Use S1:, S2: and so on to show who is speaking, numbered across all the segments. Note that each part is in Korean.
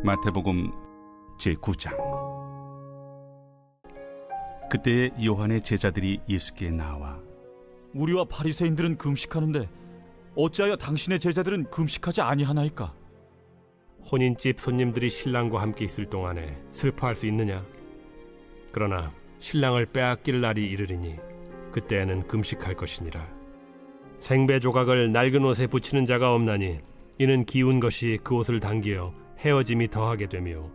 S1: 마태복음 제9장. 그때 요한의 제자들이 예수께 나와
S2: 우리와 바리새인들은 금식하는데 어찌하여 당신의 제자들은 금식하지 아니하나이까?
S3: 혼인집 손님들이 신랑과 함께 있을 동안에 슬퍼할 수 있느냐? 그러나 신랑을 빼앗길 날이 이르리니 그때에는 금식할 것이니라. 생배 조각을 낡은 옷에 붙이는 자가 없나니 이는 기운 것이 그 옷을 당기어 헤어짐이 더하게 되며,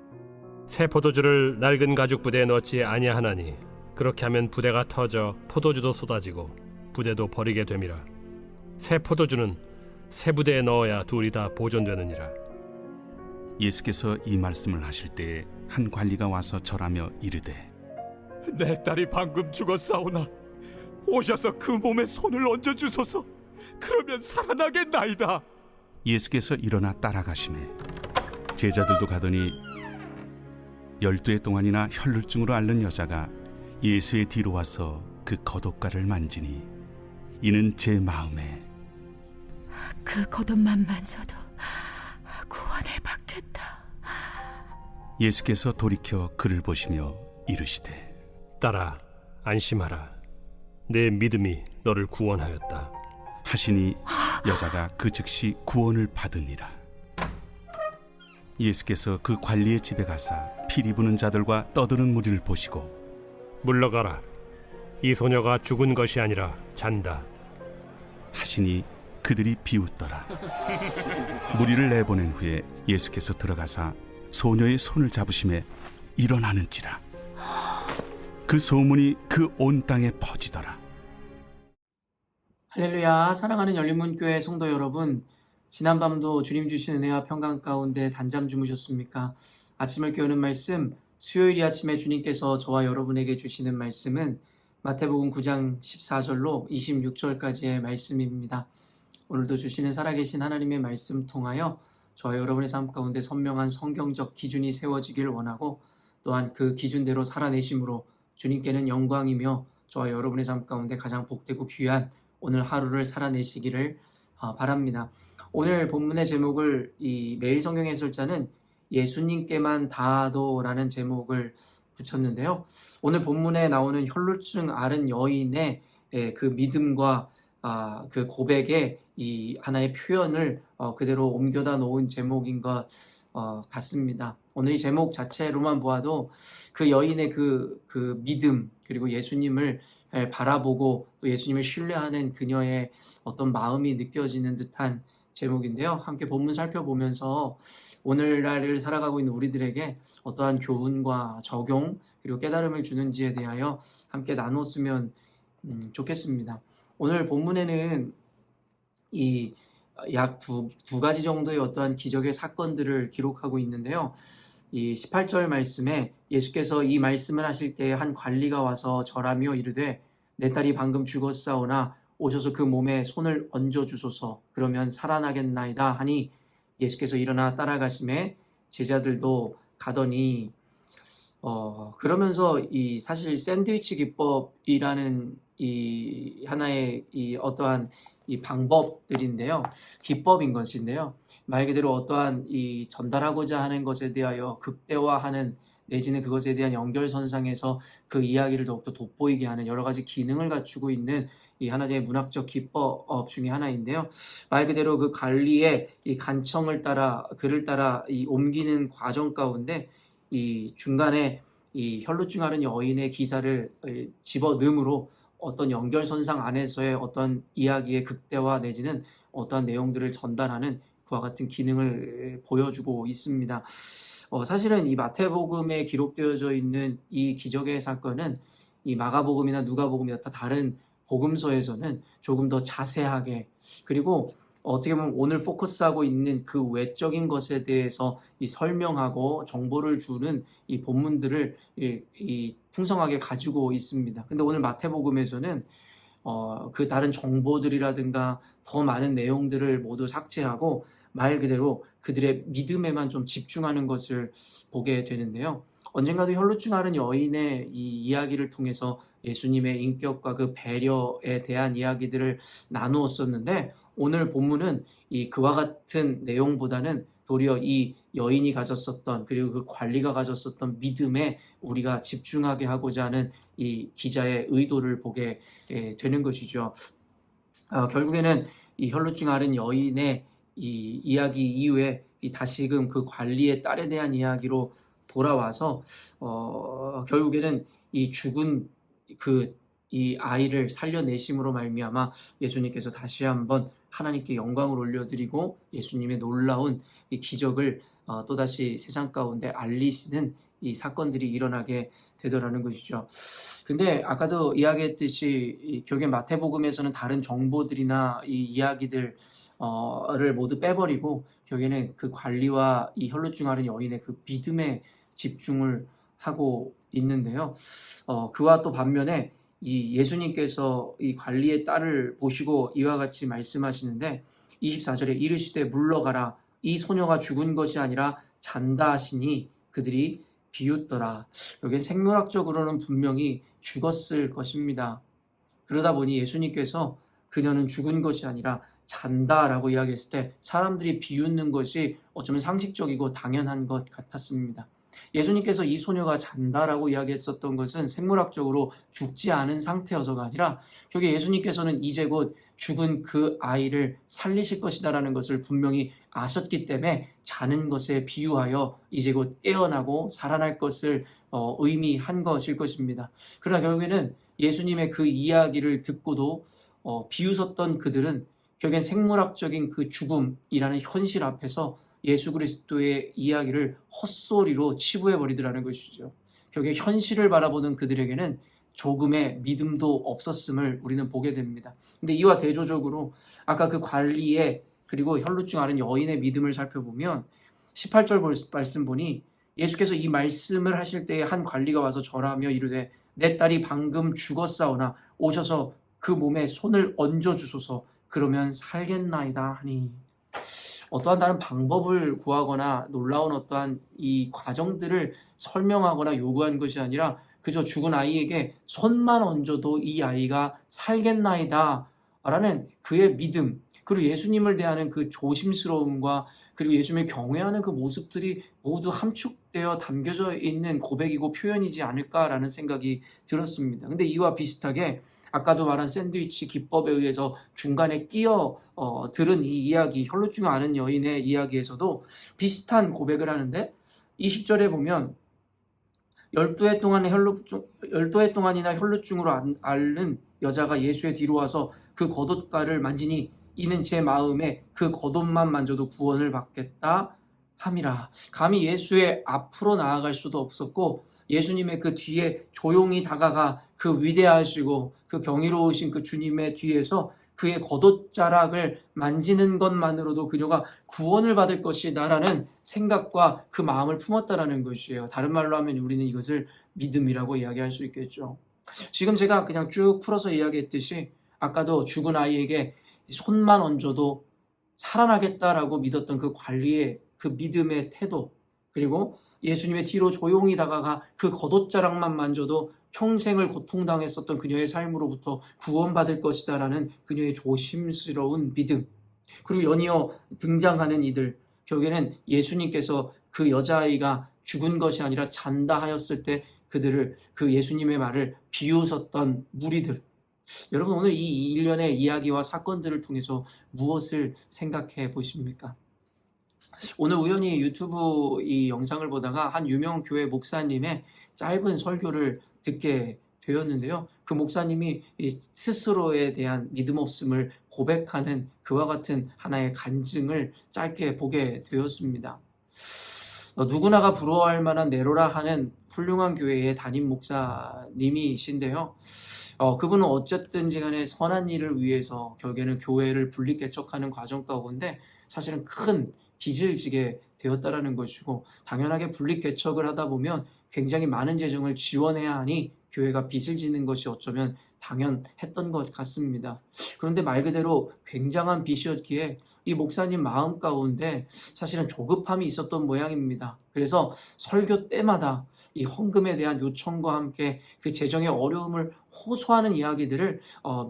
S3: 새 포도주를 낡은 가죽 부대에 넣지 아니하나니 그렇게 하면 부대가 터져 포도주도 쏟아지고 부대도 버리게 됨이라. 새 포도주는 새 부대에 넣어야 둘이 다 보존되느니라.
S1: 예수께서 이 말씀을 하실 때에 한 관리가 와서 절하며 이르되,
S2: 내 딸이 방금 죽었사오나 오셔서 그 몸에 손을 얹어 주소서. 그러면 살아나겠나이다.
S1: 예수께서 일어나 따라가시매 제자들도 가더니 12해 동안이나 혈루증으로 앓는 여자가 예수의 뒤로 와서 그 겉옷가를 만지니 이는 제 마음에
S4: 그 겉옷만 만져도 구원을 받겠다.
S1: 예수께서 돌이켜 그를 보시며 이르시되,
S3: 딸아, 안심하라. 내 믿음이 너를 구원하였다.
S1: 하시니 여자가 그 즉시 구원을 받으니라. 예수께서 그 관리의 집에 가사 피리 부는 자들과 떠드는 무리를 보시고
S3: 물러가라. 이 소녀가 죽은 것이 아니라 잔다.
S1: 하시니 그들이 비웃더라. 무리를 내보낸 후에 예수께서 들어가사 소녀의 손을 잡으심에 일어나는지라. 그 소문이 그 온 땅에 퍼지더라.
S5: 할렐루야. 사랑하는 열린문교회 성도 여러분, 지난밤도 주님 주신 은혜와 평강 가운데 단잠 주무셨습니까? 아침을 깨우는 말씀, 수요일 이 아침에 주님께서 저와 여러분에게 주시는 말씀은 마태복음 9장 14절로 26절까지의 말씀입니다. 오늘도 주시는 살아계신 하나님의 말씀 통하여 저와 여러분의 삶 가운데 선명한 성경적 기준이 세워지길 원하고, 또한 그 기준대로 살아내심으로 주님께는 영광이며 저와 여러분의 삶 가운데 가장 복되고 귀한 오늘 하루를 살아내시기를 바랍니다. 오늘 본문의 제목을 이 매일 성경 해설자는 예수님께만 다하도라는 제목을 붙였는데요. 오늘 본문에 나오는 혈루증 앓은 여인의 그 믿음과 그 고백의 이 하나의 표현을 그대로 옮겨다 놓은 제목인 것 같습니다. 오늘 이 제목 자체로만 보아도 그 여인의 그 믿음, 그리고 예수님을 바라보고 또 예수님을 신뢰하는 그녀의 어떤 마음이 느껴지는 듯한 제목인데요. 함께 본문 살펴보면서 오늘날을 살아가고 있는 우리들에게 어떠한 교훈과 적용 그리고 깨달음을 주는지에 대하여 함께 나눴으면 좋겠습니다. 오늘 본문에는 이 약 두 가지 정도의 어떠한 기적의 사건들을 기록하고 있는데요. 이 18절 말씀에 예수께서 이 말씀을 하실 때에 한 관리가 와서 절하며 이르되, 내 딸이 방금 죽었사오나 오셔서 그 몸에 손을 얹어 주소서. 그러면 살아나겠나이다 하니 예수께서 일어나 따라가심에 제자들도 가더니 그러면서 이 사실 샌드위치 기법이라는 이 하나의 이 어떠한 이 방법들인데요. 기법인 것인데요. 말 그대로 어떠한 이 전달하고자 하는 것에 대하여 극대화하는 내지는 그것에 대한 연결선상에서 그 이야기를 더욱더 돋보이게 하는 여러 가지 기능을 갖추고 있는 이 하나의 문학적 기법 중에 하나인데요. 말 그대로 그 관리의 이 간청을 따라 그를 따라 이 옮기는 과정 가운데 이 중간에 이 혈루증 앓은 여인의 기사를 집어넣음으로 어떤 연결선상 안에서의 어떤 이야기의 극대화 내지는 어떠한 내용들을 전달하는 그와 같은 기능을 보여주고 있습니다. 사실은 이 마태복음에 기록되어져 있는 이 기적의 사건은 이 마가복음이나 누가복음이나 다른 복음서에서는 조금 더 자세하게, 그리고 어떻게 보면 오늘 포커스하고 있는 그 외적인 것에 대해서 이 설명하고 정보를 주는 이 본문들을 이 풍성하게 가지고 있습니다. 근데 오늘 마태복음에서는 그 다른 정보들이라든가 더 많은 내용들을 모두 삭제하고 말 그대로 그들의 믿음에만 좀 집중하는 것을 보게 되는데요. 언젠가도 혈루증 앓은 여인의 이 이야기를 통해서 예수님의 인격과 그 배려에 대한 이야기들을 나누었었는데, 오늘 본문은 이 그와 같은 내용보다는 도리어 이 여인이 가졌었던, 그리고 그 관리가 가졌었던 믿음에 우리가 집중하게 하고자 하는 이 기자의 의도를 보게 되는 것이죠. 결국에는 이 혈루증 앓은 여인의 이 이야기 이후에 다시금 그 관리의 딸에 대한 이야기로 돌아와서 결국에는 이 죽은 이 아이를 살려내심으로 말미암아 예수님께서 다시 한번 하나님께 영광을 올려드리고 예수님의 놀라운 이 기적을 또다시 세상 가운데 알리시는 이 사건들이 일어나게 되더라는 것이죠. 근데 아까도 이야기했듯이 결국에 마태복음에서는 다른 정보들이나 이 이야기들을 모두 빼버리고 결국에는 그 관리와 이 혈루증 앓은 여인의 그 믿음에 집중을 하고 있는데요. 그와 또 반면에 이 예수님께서 이 관리의 딸을 보시고 이와 같이 말씀하시는데 24절에 이르시되 물러가라 이 소녀가 죽은 것이 아니라 잔다 하시니 그들이 비웃더라. 여기엔 생물학적으로는 분명히 죽었을 것입니다. 그러다 보니 예수님께서 그녀는 죽은 것이 아니라 잔다라고 이야기했을 때 사람들이 비웃는 것이 어쩌면 상식적이고 당연한 것 같았습니다. 예수님께서 이 소녀가 잔다라고 이야기했었던 것은 생물학적으로 죽지 않은 상태여서가 아니라 결국 예수님께서는 이제 곧 죽은 그 아이를 살리실 것이다라는 것을 분명히 아셨기 때문에 자는 것에 비유하여 이제 곧 깨어나고 살아날 것을 의미한 것일 것입니다. 그러나 결국에는 예수님의 그 이야기를 듣고도 비웃었던 그들은 결국엔 생물학적인 그 죽음이라는 현실 앞에서 예수 그리스도의 이야기를 헛소리로 치부해버리더라는 것이죠. 결국에 현실을 바라보는 그들에게는 조금의 믿음도 없었음을 우리는 보게 됩니다. 근데 이와 대조적으로 아까 그 관리의 그리고 혈루증 앓은 여인의 믿음을 살펴보면 18절 말씀 보니 예수께서 이 말씀을 하실 때에 한 관리가 와서 절하며 이르되 내 딸이 방금 죽었사오나 오셔서 그 몸에 손을 얹어 주소서 그러면 살겠나이다 하니 어떠한 다른 방법을 구하거나 놀라운 어떠한 이 과정들을 설명하거나 요구한 것이 아니라 그저 죽은 아이에게 손만 얹어도 이 아이가 살겠나이다 라는 그의 믿음, 그리고 예수님을 대하는 그 조심스러움과 그리고 예수님을 경외하는 그 모습들이 모두 함축되어 담겨져 있는 고백이고 표현이지 않을까라는 생각이 들었습니다. 근데 이와 비슷하게 아까도 말한 샌드위치 기법에 의해서 중간에 끼어 들은 이 이야기, 혈루증 앓은 여인의 이야기에서도 비슷한 고백을 하는데 20절에 보면 12해 동안이나 혈루증으로 앓는 여자가 예수의 뒤로 와서 그 겉옷가를 만지니 이는 제 마음에 그 겉옷만 만져도 구원을 받겠다 함이라. 감히 예수의 앞으로 나아갈 수도 없었고 예수님의 그 뒤에 조용히 다가가 그 위대하시고 그 경이로우신 그 주님의 뒤에서 그의 겉옷자락을 만지는 것만으로도 그녀가 구원을 받을 것이다라는 생각과 그 마음을 품었다라는 것이에요. 다른 말로 하면 우리는 이것을 믿음이라고 이야기할 수 있겠죠. 지금 제가 그냥 쭉 풀어서 이야기했듯이 아까도 죽은 아이에게 손만 얹어도 살아나겠다라고 믿었던 그 관리의 그 믿음의 태도, 그리고 예수님의 뒤로 조용히 다가가 그 겉옷자락만 만져도 평생을 고통당했었던 그녀의 삶으로부터 구원받을 것이다라는 그녀의 조심스러운 믿음, 그리고 연이어 등장하는 이들, 결국에는 예수님께서 그 여자아이가 죽은 것이 아니라 잔다 하였을 때 그들을, 그 예수님의 말을 비웃었던 무리들. 여러분, 오늘 이 일련의 이야기와 사건들을 통해서 무엇을 생각해 보십니까? 오늘 우연히 유튜브 이 영상을 보다가 한 유명 교회 목사님의 짧은 설교를 듣게 되었는데요. 그 목사님이 스스로에 대한 믿음 없음을 고백하는 그와 같은 하나의 간증을 짧게 보게 되었습니다. 누구나가 부러워할 만한 네로라 하는 훌륭한 교회의 담임 목사님이신데요. 그분은 어쨌든지 간에 선한 일을 위해서 결국에는 교회를 분리개척하는 과정 가운데 사실은 큰 빚을 지게 되었다라는 것이고, 당연하게 분리개척을 하다 보면 굉장히 많은 재정을 지원해야 하니 교회가 빚을 지는 것이 어쩌면 당연했던 것 같습니다. 그런데 말 그대로 굉장한 빚이었기에 이 목사님 마음 가운데 사실은 조급함이 있었던 모양입니다. 그래서 설교 때마다 이 헌금에 대한 요청과 함께 그 재정의 어려움을 호소하는 이야기들을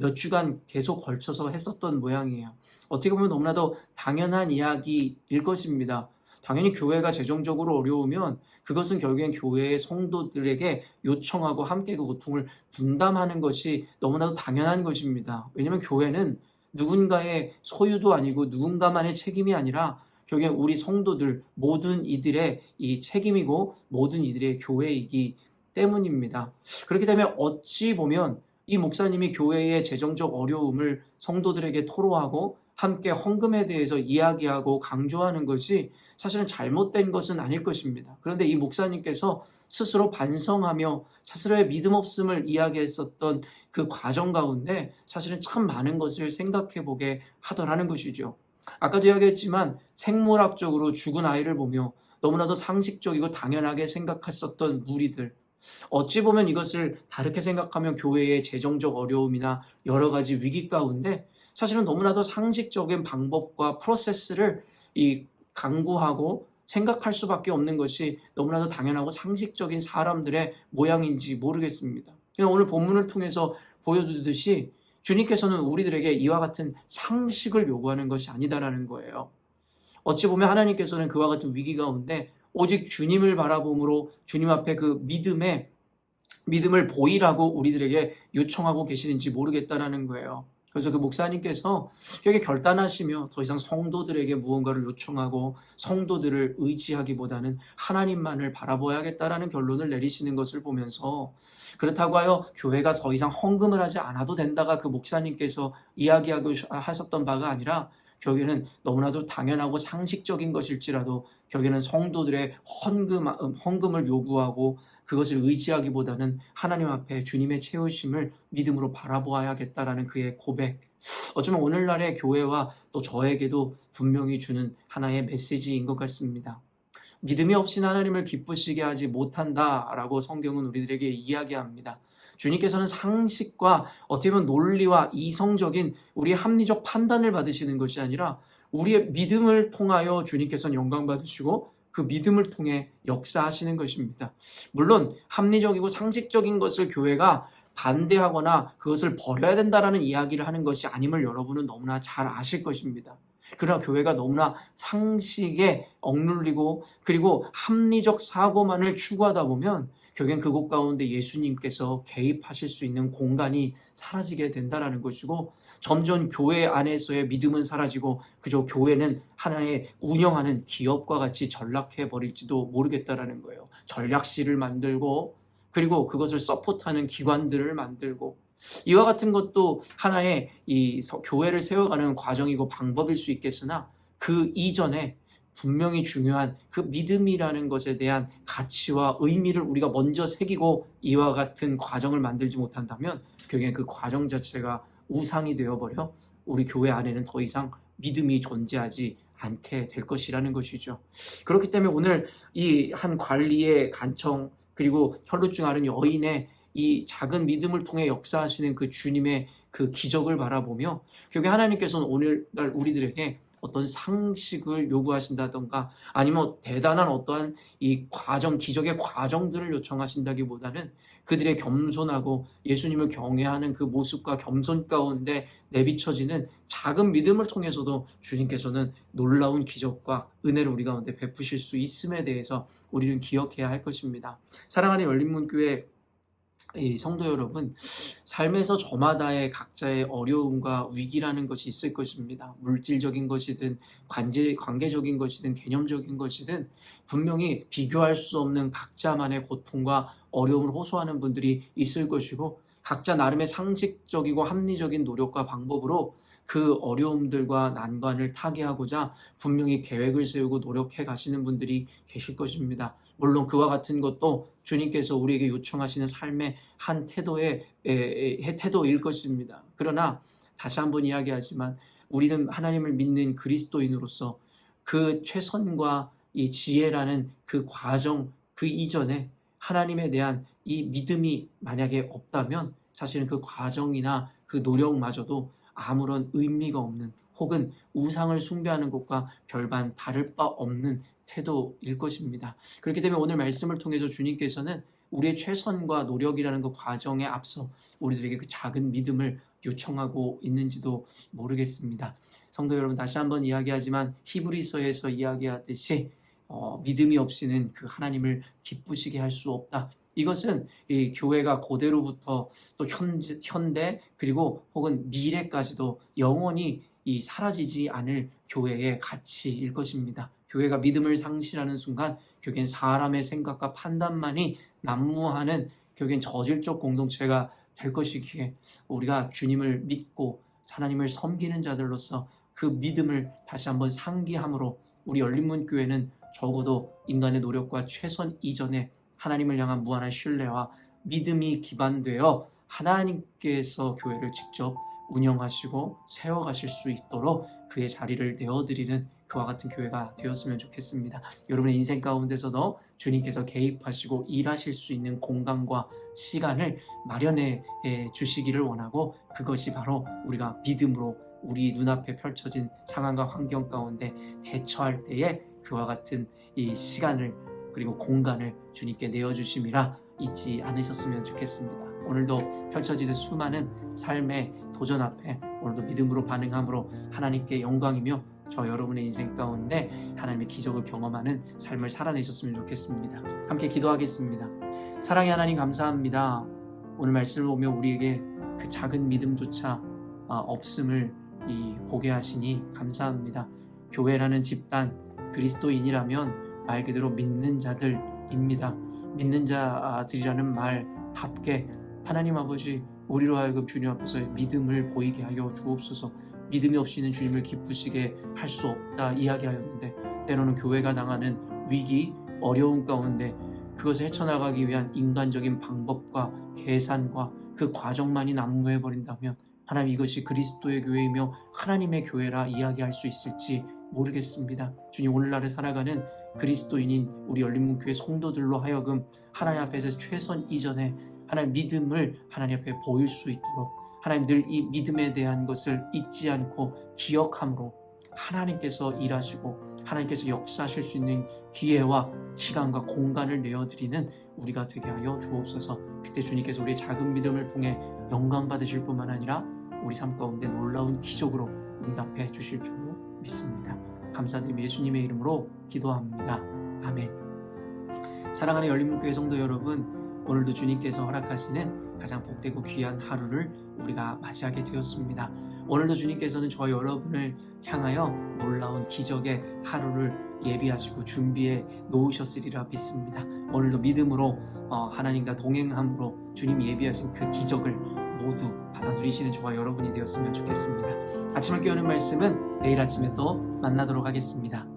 S5: 몇 주간 계속 걸쳐서 했었던 모양이에요. 어떻게 보면 너무나도 당연한 이야기일 것입니다. 당연히 교회가 재정적으로 어려우면 그것은 결국엔 교회의 성도들에게 요청하고 함께 그 고통을 분담하는 것이 너무나도 당연한 것입니다. 왜냐하면 교회는 누군가의 소유도 아니고 누군가만의 책임이 아니라 결국엔 우리 성도들 모든 이들의 이 책임이고 모든 이들의 교회이기 때문입니다. 그렇기 때문에 어찌 보면 이 목사님이 교회의 재정적 어려움을 성도들에게 토로하고 함께 헌금에 대해서 이야기하고 강조하는 것이 사실은 잘못된 것은 아닐 것입니다. 그런데 이 목사님께서 스스로 반성하며 스스로의 믿음 없음을 이야기했었던 그 과정 가운데 사실은 참 많은 것을 생각해 보게 하더라는 것이죠. 아까도 이야기했지만 생물학적으로 죽은 아이를 보며 너무나도 상식적이고 당연하게 생각했었던 무리들, 어찌 보면 이것을 다르게 생각하면 교회의 재정적 어려움이나 여러 가지 위기 가운데 사실은 너무나도 상식적인 방법과 프로세스를 강구하고 생각할 수밖에 없는 것이 너무나도 당연하고 상식적인 사람들의 모양인지 모르겠습니다. 오늘 본문을 통해서 보여주듯이 주님께서는 우리들에게 이와 같은 상식을 요구하는 것이 아니다라는 거예요. 어찌 보면 하나님께서는 그와 같은 위기 가운데 오직 주님을 바라봄으로 주님 앞에 그 믿음을 보이라고 우리들에게 요청하고 계시는지 모르겠다라는 거예요. 그래서 그 목사님께서 여기 결단하시며 더 이상 성도들에게 무언가를 요청하고 성도들을 의지하기보다는 하나님만을 바라봐야겠다라는 결론을 내리시는 것을 보면서, 그렇다고 하여 교회가 더 이상 헌금을 하지 않아도 된다가 그 목사님께서 이야기하고 하셨던 바가 아니라 결국에는 너무나도 당연하고 상식적인 것일지라도 결국에는 성도들의 헌금을 요구하고 그것을 의지하기보다는 하나님 앞에 주님의 채우심을 믿음으로 바라보아야겠다라는 그의 고백, 어쩌면 오늘날의 교회와 또 저에게도 분명히 주는 하나의 메시지인 것 같습니다. 믿음이 없이는 하나님을 기쁘시게 하지 못한다라고 성경은 우리들에게 이야기합니다. 주님께서는 상식과 어떻게 보면 논리와 이성적인 우리의 합리적 판단을 받으시는 것이 아니라 우리의 믿음을 통하여 주님께서는 영광 받으시고 그 믿음을 통해 역사하시는 것입니다. 물론 합리적이고 상식적인 것을 교회가 반대하거나 그것을 버려야 된다라는 이야기를 하는 것이 아님을 여러분은 너무나 잘 아실 것입니다. 그러나 교회가 너무나 상식에 억눌리고 그리고 합리적 사고만을 추구하다 보면 결국엔 그곳 가운데 예수님께서 개입하실 수 있는 공간이 사라지게 된다는 것이고, 점점 교회 안에서의 믿음은 사라지고 그저 교회는 하나의 운영하는 기업과 같이 전락해 버릴지도 모르겠다라는 거예요. 전략실을 만들고 그리고 그것을 서포트하는 기관들을 만들고, 이와 같은 것도 하나의 교회를 세워가는 과정이고 방법일 수 있겠으나 그 이전에 분명히 중요한 그 믿음이라는 것에 대한 가치와 의미를 우리가 먼저 새기고 이와 같은 과정을 만들지 못한다면 결국엔 그 과정 자체가 우상이 되어버려 우리 교회 안에는 더 이상 믿음이 존재하지 않게 될 것이라는 것이죠. 그렇기 때문에 오늘 이 한 관리의 간청 그리고 혈루증 앓은 여인의 이 작은 믿음을 통해 역사하시는 그 주님의 그 기적을 바라보며 결국에 하나님께서는 오늘날 우리들에게 어떤 상식을 요구하신다던가 아니면 대단한 어떠한 이 과정, 기적의 과정들을 요청하신다기보다는 그들의 겸손하고 예수님을 경외하는 그 모습과 겸손 가운데 내비쳐지는 작은 믿음을 통해서도 주님께서는 놀라운 기적과 은혜를 우리 가운데 베푸실 수 있음에 대해서 우리는 기억해야 할 것입니다. 사랑하는 열린문교회 성도 여러분, 삶에서 저마다의 각자의 어려움과 위기라는 것이 있을 것입니다. 물질적인 것이든 관계적인 것이든 개념적인 것이든 분명히 비교할 수 없는 각자만의 고통과 어려움을 호소하는 분들이 있을 것이고, 각자 나름의 상식적이고 합리적인 노력과 방법으로 그 어려움들과 난관을 타개하고자 분명히 계획을 세우고 노력해 가시는 분들이 계실 것입니다. 물론 그와 같은 것도 주님께서 우리에게 요청하시는 삶의 한 태도일 것입니다. 그러나 다시 한번 이야기하지만 우리는 하나님을 믿는 그리스도인으로서 그 최선과 이 지혜라는 그 과정, 그 이전에 하나님에 대한 이 믿음이 만약에 없다면 사실은 그 과정이나 그 노력마저도 아무런 의미가 없는 혹은 우상을 숭배하는 것과 별반 다를 바 없는 태도일 것입니다. 그렇기 때문에 오늘 말씀을 통해서 주님께서는 우리의 최선과 노력이라는 그 과정에 앞서 우리들에게 그 작은 믿음을 요청하고 있는지도 모르겠습니다. 성도 여러분, 다시 한번 이야기하지만 히브리서에서 이야기하듯이 믿음이 없이는 그 하나님을 기쁘시게 할 수 없다. 이것은 이 교회가 고대로부터 또 현대 그리고 혹은 미래까지도 영원히 이 사라지지 않을 교회의 가치일 것입니다. 교회가 믿음을 상실하는 순간 결국엔 사람의 생각과 판단만이 난무하는 결국엔 저질적 공동체가 될 것이기에 우리가 주님을 믿고 하나님을 섬기는 자들로서 그 믿음을 다시 한번 상기함으로 우리 열린문교회는 적어도 인간의 노력과 최선 이전에 하나님을 향한 무한한 신뢰와 믿음이 기반되어 하나님께서 교회를 직접 운영하시고 세워가실 수 있도록 그의 자리를 내어드리는 그와 같은 교회가 되었으면 좋겠습니다. 여러분의 인생 가운데서도 주님께서 개입하시고 일하실 수 있는 공간과 시간을 마련해 주시기를 원하고, 그것이 바로 우리가 믿음으로 우리 눈앞에 펼쳐진 상황과 환경 가운데 대처할 때에 그와 같은 이 시간을 그리고 공간을 주님께 내어주심이라 잊지 않으셨으면 좋겠습니다. 오늘도 펼쳐지는 수많은 삶의 도전 앞에 오늘도 믿음으로 반응함으로 하나님께 영광이며 저 여러분의 인생 가운데 하나님의 기적을 경험하는 삶을 살아내셨으면 좋겠습니다. 함께 기도하겠습니다. 사랑의 하나님, 감사합니다. 오늘 말씀을 보며 우리에게 그 작은 믿음조차 없음을 보게 하시니 감사합니다. 교회라는 집단, 그리스도인이라면 말 그대로 믿는 자들입니다. 믿는 자들이라는 말답게 하나님 아버지, 우리로 하여금 주님 앞에서 믿음을 보이게 하여 주옵소서. 믿음이 없이는 주님을 기쁘시게 할 수 없다 이야기하였는데, 때로는 교회가 당하는 위기, 어려움 가운데 그것을 헤쳐나가기 위한 인간적인 방법과 계산과 그 과정만이 난무해버린다면 하나님, 이것이 그리스도의 교회이며 하나님의 교회라 이야기할 수 있을지 모르겠습니다. 주님, 오늘날에 살아가는 그리스도인인 우리 열린문교회 성도들로 하여금 하나님 앞에서 최선 이전에 하나님 믿음을 하나님 앞에 보일 수 있도록 하나님 늘 이 믿음에 대한 것을 잊지 않고 기억함으로 하나님께서 일하시고 하나님께서 역사하실 수 있는 기회와 시간과 공간을 내어드리는 우리가 되게 하여 주옵소서. 그때 주님께서 우리의 작은 믿음을 통해 영광 받으실 뿐만 아니라 우리 삶 가운데 놀라운 기적으로 응답해 주실 줄로 믿습니다. 감사드리며 예수님의 이름으로 기도합니다. 아멘. 사랑하는 열린문교회 성도 여러분, 오늘도 주님께서 허락하시는 가장 복되고 귀한 하루를 우리가 맞이하게 되었습니다. 오늘도 주님께서는 저와 여러분을 향하여 놀라운 기적의 하루를 예비하시고 준비해 놓으셨으리라 믿습니다. 오늘도 믿음으로 하나님과 동행함으로 주님 예비하신 그 기적을 모두 받아 누리시는 저와 여러분이 되었으면 좋겠습니다. 아침을 깨우는 말씀은 내일 아침에 또 만나도록 하겠습니다.